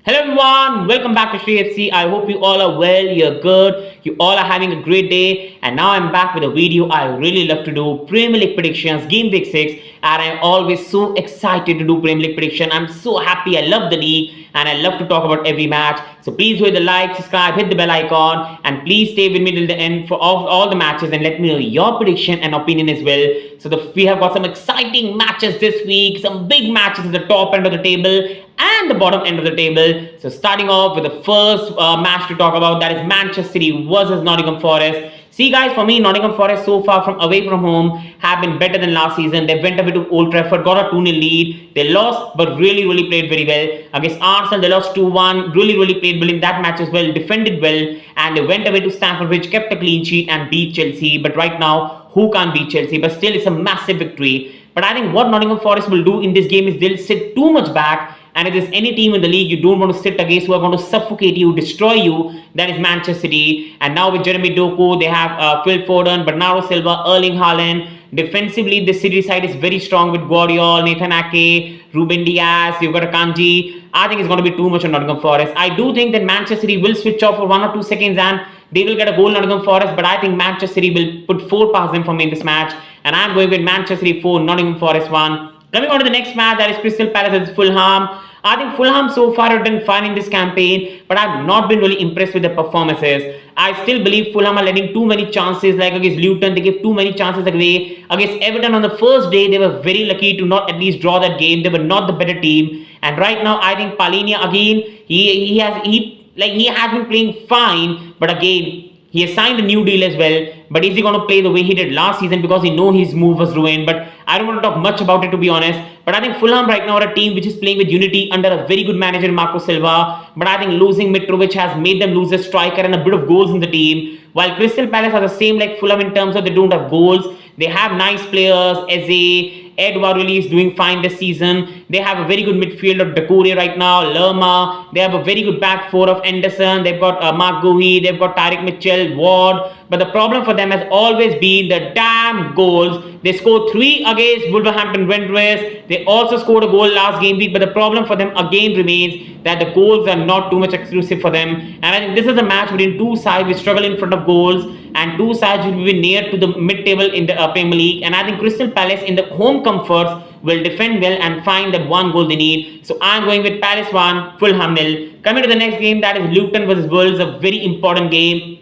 Hello everyone, welcome back to Sheff Utd. I hope you all are well, you're good, you all are having a great day. And now I'm back with a video I really love to do, Premier League predictions, Game Week 6. And I'm always so excited to do Premier League prediction. I'm so happy, I love the league and I love to talk about every match. So please do hit the like, subscribe, hit the bell icon, and please stay with me till the end for all the matches and let me know your prediction and opinion as well. So we have got some exciting matches this week, some big matches at the top end of the table and the bottom end of the table. So starting off with the first match to talk about, that is Manchester City versus Nottingham Forest. See guys, for me, Nottingham Forest so far from away from home have been better than last season. They went away to Old Trafford, got a 2-0 lead. They lost but really played very well. Against Arsenal, they lost 2-1, really played well in that match as well, defended well, and they went away to Stamford Bridge, kept a clean sheet and beat Chelsea. But right now, who can't beat Chelsea? But still, it's a massive victory. But I think what Nottingham Forest will do in this game is they'll sit too much back. And if there's any team in the league you don't want to sit against, who are going to suffocate you, destroy you, that is Manchester City. And now with Jeremy Doku, they have Phil Foden, Bernardo Silva, Erling Haaland. Defensively, the City side is very strong with Guardiola, Nathan Ake, Ruben Diaz, you've got Akanji. I think it's going to be too much on Nottingham Forest. I do think that Manchester City will switch off for 1 or 2 seconds and they will get a goal Nottingham Forest, but I think Manchester City will put 4 past them for me in this match. And I'm going with Manchester City 4, Nottingham Forest 1. Coming on to the next match, that is Crystal Palace versus Fulham. I think Fulham so far have done fine in this campaign, but I've not been really impressed with their performances. I still believe Fulham are letting too many chances, like against Luton, they give too many chances away. Against Everton on the first day, they were very lucky to not at least draw that game. They were not the better team. And right now, I think Palhinha again, he has been playing fine, but again, he has signed a new deal as well. But is he going to play the way he did last season? Because he know his move was ruined. But I don't want to talk much about it, to be honest. But I think Fulham right now are a team which is playing with unity under a very good manager, Marco Silva. But I think losing Mitrovic has made them lose a striker and a bit of goals in the team. While Crystal Palace are the same like Fulham in terms of they don't have goals. They have nice players. Eze, Edouard really is doing fine this season. They have a very good midfield of Doucouré right now, Lerma. They have a very good back four of Anderson. They've got Mark Guehi. They've got Tyrick Mitchell, Ward. But the problem for them has always been the damn goals. They scored 3 against Wolverhampton Wanderers. They also scored a goal last game week. But the problem for them again remains that the goals are not too much exclusive for them. And I think this is a match between two sides which struggle in front of goals. And two sides will be near to the mid-table in the Premier League. And I think Crystal Palace in the home comforts will defend well and find that 1 goal they need. So I'm going with Palace 1, Fulham 0. Coming to the next game, that is Luton versus Wolves, a very important game.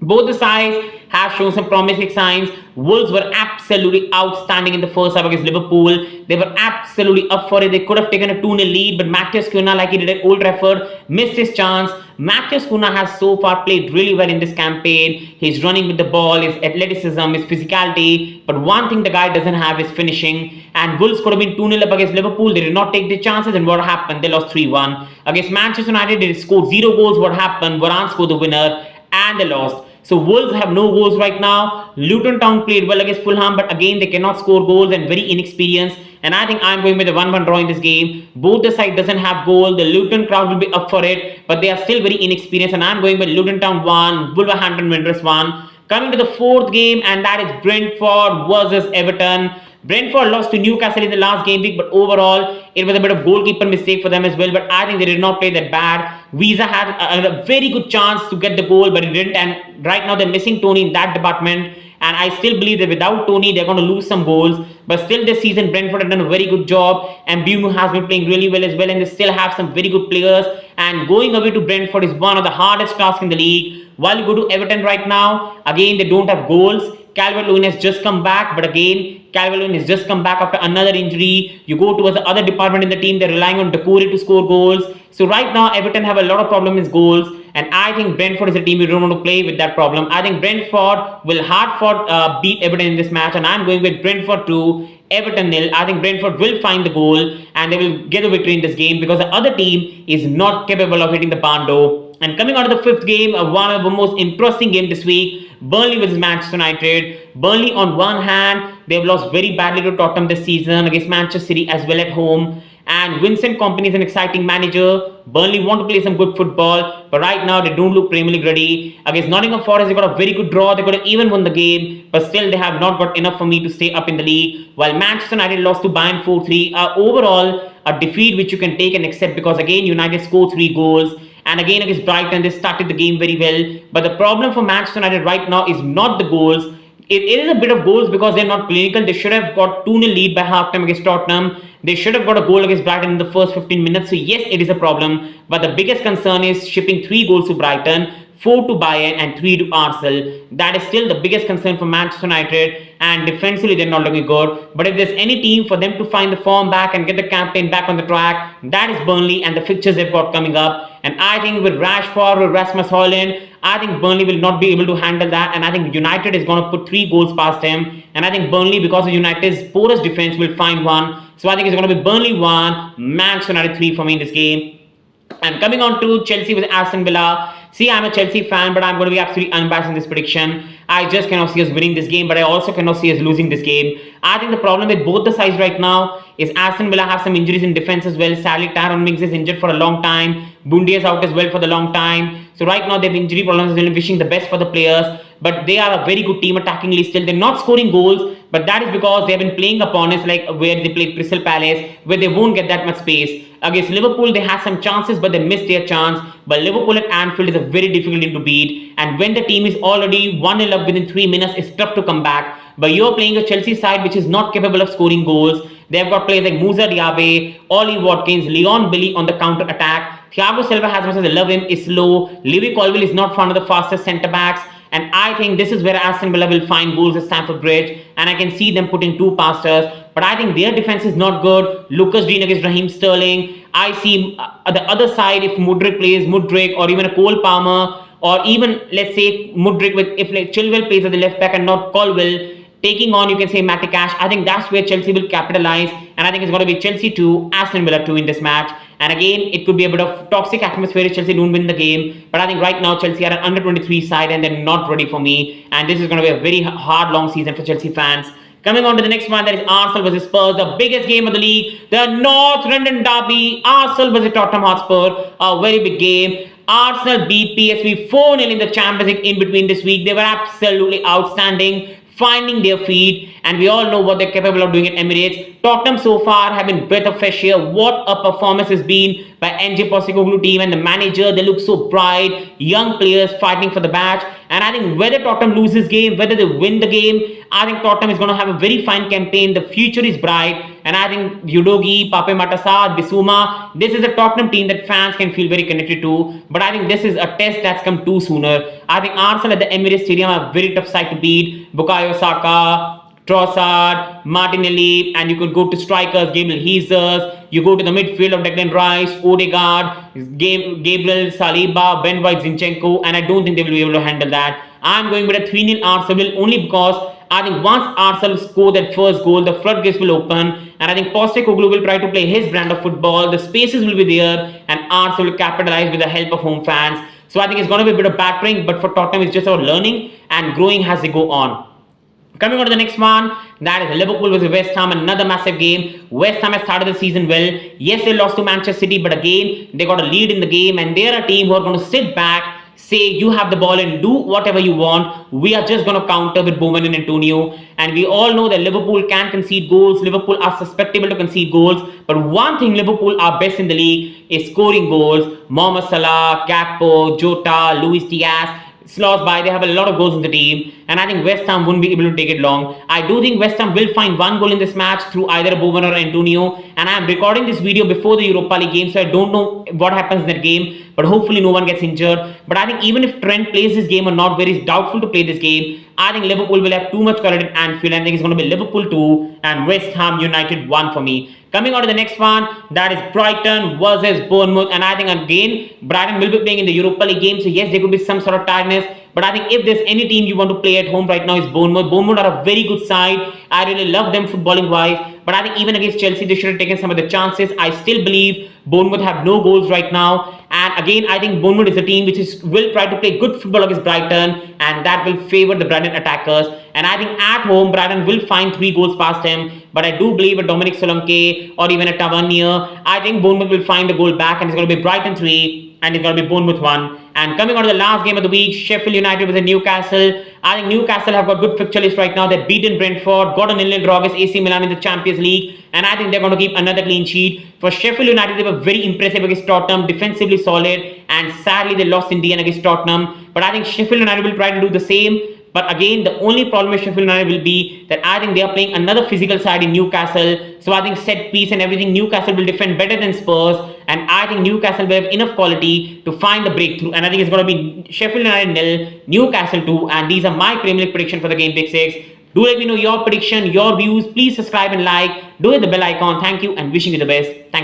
Both the sides have shown some promising signs. Wolves were absolutely outstanding in the first half against Liverpool. They were absolutely up for it. They could have taken a 2-0 lead, but Matheus Cunha, like he did at Old Trafford, missed his chance. Matheus Cunha has so far played really well in this campaign. He's running with the ball, his athleticism, his physicality. But one thing the guy doesn't have is finishing. And Wolves could have been 2-0 up against Liverpool. They did not take the chances, and what happened? They lost 3-1. Against Manchester United, they scored 0 goals. What happened? Varane scored the winner, and they lost. So Wolves have no goals right now. Luton Town played well against Fulham, but again they cannot score goals and very inexperienced. And I think I'm going with a 1-1 draw in this game. Both the side doesn't have goal. The Luton crowd will be up for it, but they are still very inexperienced. And I'm going with Luton Town 1, Wolverhampton Wanderers 1. Coming to the fourth game, and that is Brentford versus Everton. Brentford lost to Newcastle in the last game week, but overall, it was a bit of goalkeeper mistake for them as well. But I think they did not play that bad. Visa had a very good chance to get the goal, but it didn't. And right now, they're missing Tony in that department. And I still believe that without Tony, they're going to lose some goals. But still this season, Brentford have done a very good job. And Bumo has been playing really well as well. And they still have some very good players. And going away to Brentford is one of the hardest tasks in the league. While you go to Everton right now, again, they don't have goals. Calvert-Lewin has just come back, but again, Calvert-Lewin has just come back after another injury. You go towards the other department in the team, they're relying on Doucouré to score goals. So right now, Everton have a lot of problems with goals, and I think Brentford is a team you don't want to play with that problem. I think Brentford will hard-fought beat Everton in this match, and I'm going with Brentford 2, Everton 0. I think Brentford will find the goal, and they will get a victory in this game because the other team is not capable of hitting the barn door. And coming on to the fifth game, one of the most interesting game this week, Burnley versus Manchester United. Burnley on one hand, they've lost very badly to Tottenham this season against Manchester City as well at home. And Vincent Kompany is an exciting manager. Burnley want to play some good football, but right now they don't look Premier League ready. Against Nottingham Forest, they got a very good draw. They could have even won the game, but still they have not got enough for me to stay up in the league. While Manchester United lost to Bayern 4-3. Overall, a defeat which you can take and accept, because again United scored 3 goals. And again against Brighton, they started the game very well. But the problem for Manchester United right now is not the goals. It is a bit of goals because they're not clinical. They should have got 2-0 lead by halftime against Tottenham. They should have got a goal against Brighton in the first 15 minutes. So yes, it is a problem. But the biggest concern is shipping 3 goals to Brighton, 4 to Bayern and 3 to Arsenal. That is still the biggest concern for Manchester United, and defensively they're not looking good. But if there's any team for them to find the form back and get the captain back on the track, that is Burnley and the fixtures they've got coming up. And I think with Rashford, with Rasmus Højlund, I think Burnley will not be able to handle that, and I think United is going to put 3 goals past him. And I think Burnley, because of United's porous defense, will find one. So I think it's going to be Burnley 1, Manchester United 3 for me in this game. And coming on to Chelsea with Aston Villa. See, I'm a Chelsea fan, but I'm going to be absolutely unbiased in this prediction. I just cannot see us winning this game, but I also cannot see us losing this game. I think the problem with both the sides right now is Aston Villa have some injuries in defense as well. Sadly, Tyrone Mings is injured for a long time. Bundy is out as well for the long time. So right now they have injury problems as well. Wishing the best for the players, but they are a very good team attackingly still. They're not scoring goals, but that is because they have been playing opponents like where they play Crystal Palace, where they won't get that much space. Against Liverpool, they had some chances, but they missed their chance. But Liverpool at Anfield is a very difficult team to beat. And when the team is already 1-0 up within 3 minutes, it's tough to come back. But you're playing a Chelsea side which is not capable of scoring goals. They've got players like Moussa Diaby, Ollie Watkins, Leon Bailey on the counter attack. Thiago Silva, as much as I love him, is slow. Lewis Colwill is not one of the fastest centre backs. And I think this is where Aston Villa will find goals at Stamford Bridge. And I can see them putting 2 past us. But I think their defense is not good. Lucas Digne against Raheem Sterling. I see the other side, if Mudryk plays, Mudryk, or even a Cole Palmer, or even let's say Mudryk with, if like Chilwell plays at the left back and not Colwill, taking on, you can say, Matty Cash. I think that's where Chelsea will capitalize, and I think it's going to be Chelsea 2, Aston Villa 2 in this match. And again, it could be a bit of toxic atmosphere if Chelsea don't win the game, but I think right now Chelsea are an under 23 side and they're not ready for me, and this is going to be a very hard long season for Chelsea fans. Coming on to the next one, that is Arsenal versus Spurs, the biggest game of the league, the North London derby, Arsenal versus Tottenham Hotspur, a very big game. Arsenal beat PSV 4-0 in the Champions League in between this week. They were absolutely outstanding, finding their feet, and we all know what they're capable of doing at Emirates. Tottenham so far have been breath of fresh air. What a performance has been by NJ Postecoglou team and the manager. They look so bright, young players fighting for the badge. And I think whether Tottenham loses game, whether they win the game, I think Tottenham is going to have a very fine campaign. The future is bright, and I think Udogie, Pape Matar, Bissouma, this is a Tottenham team that fans can feel very connected to. But I think this is a test that's come too sooner. I think Arsenal at the Emirates Stadium are a very tough side to beat. Bukayo Saka, Trossard, Martinelli, and you could go to strikers, Gabriel Jesus. You go to the midfield of Declan Rice, Odegaard, Gabriel Saliba, Ben White, Zinchenko, and I don't think they will be able to handle that. I'm going with a 3-0 Arsenal only because I think once Arsenal score that first goal, the floodgates will open, and I think Postecoglou will try to play his brand of football. The spaces will be there, and Arsenal will capitalize with the help of home fans. So I think it's going to be a bit of battering, but for Tottenham, it's just about learning and growing as they go on. Coming on to the next one, that is Liverpool versus West Ham, another massive game. West Ham has started the season well. Yes, they lost to Manchester City, but again, they got a lead in the game, and they're a team who are going to sit back, say you have the ball and do whatever you want. We are just going to counter with Bowman and Antonio. And we all know that Liverpool can concede goals. Liverpool are susceptible to concede goals. But one thing Liverpool are best in the league is scoring goals. Mohamed Salah, Gakpo, Jota, Luis Diaz, slots by, they have a lot of goals in the team, and I think West Ham won't be able to take it long. I do think West Ham will find 1 goal in this match through either Bowman or Antonio, and I am recording this video before the Europa League game, so I don't know what happens in that game, but hopefully no one gets injured. But I think even if Trent plays this game or not, very doubtful to play this game, I think Liverpool will have too much quality at Anfield. I think it's going to be Liverpool 2 and West Ham United 1 for me. Coming on to the next one, that is Brighton versus Bournemouth, and I think again Brighton will be playing in the Europa League game, so yes, there could be some sort of tiredness, but I think if there's any team you want to play at home right now, is Bournemouth. Bournemouth are a very good side. I really love them footballing wise, but I think even against Chelsea they should have taken some of the chances. I still believe Bournemouth have no goals right now, and again I think Bournemouth is a team which will try to play good football against Brighton, and that will favour the Brighton attackers. And I think at home Brighton will find 3 goals past him, but I do believe a Dominic Solanke or even a Tavernier, I think Bournemouth will find the goal back, and it's going to be Brighton 3 and it's going to be Bournemouth 1. And coming on to the last game of the week, Sheffield United versus Newcastle. I think Newcastle have got good fixture list right now. They've beaten Brentford, got a 0-0 draw against AC Milan in the Champions League, and I think they're going to keep another clean sheet. For Sheffield United, they were very impressive against Tottenham, defensively solid, and sadly they lost in the end against Tottenham. But I think Sheffield United will try to do the same. But again, the only problem with Sheffield United will be that I think they are playing another physical side in Newcastle. So I think set piece and everything, Newcastle will defend better than Spurs. And I think Newcastle will have enough quality to find the breakthrough. And I think it's going to be Sheffield United 0, Newcastle 2. And these are my Premier League prediction for the game week 6. Do let me know your prediction, your views. Please subscribe and like. Do hit the bell icon. Thank you and wishing you the best. Thank you.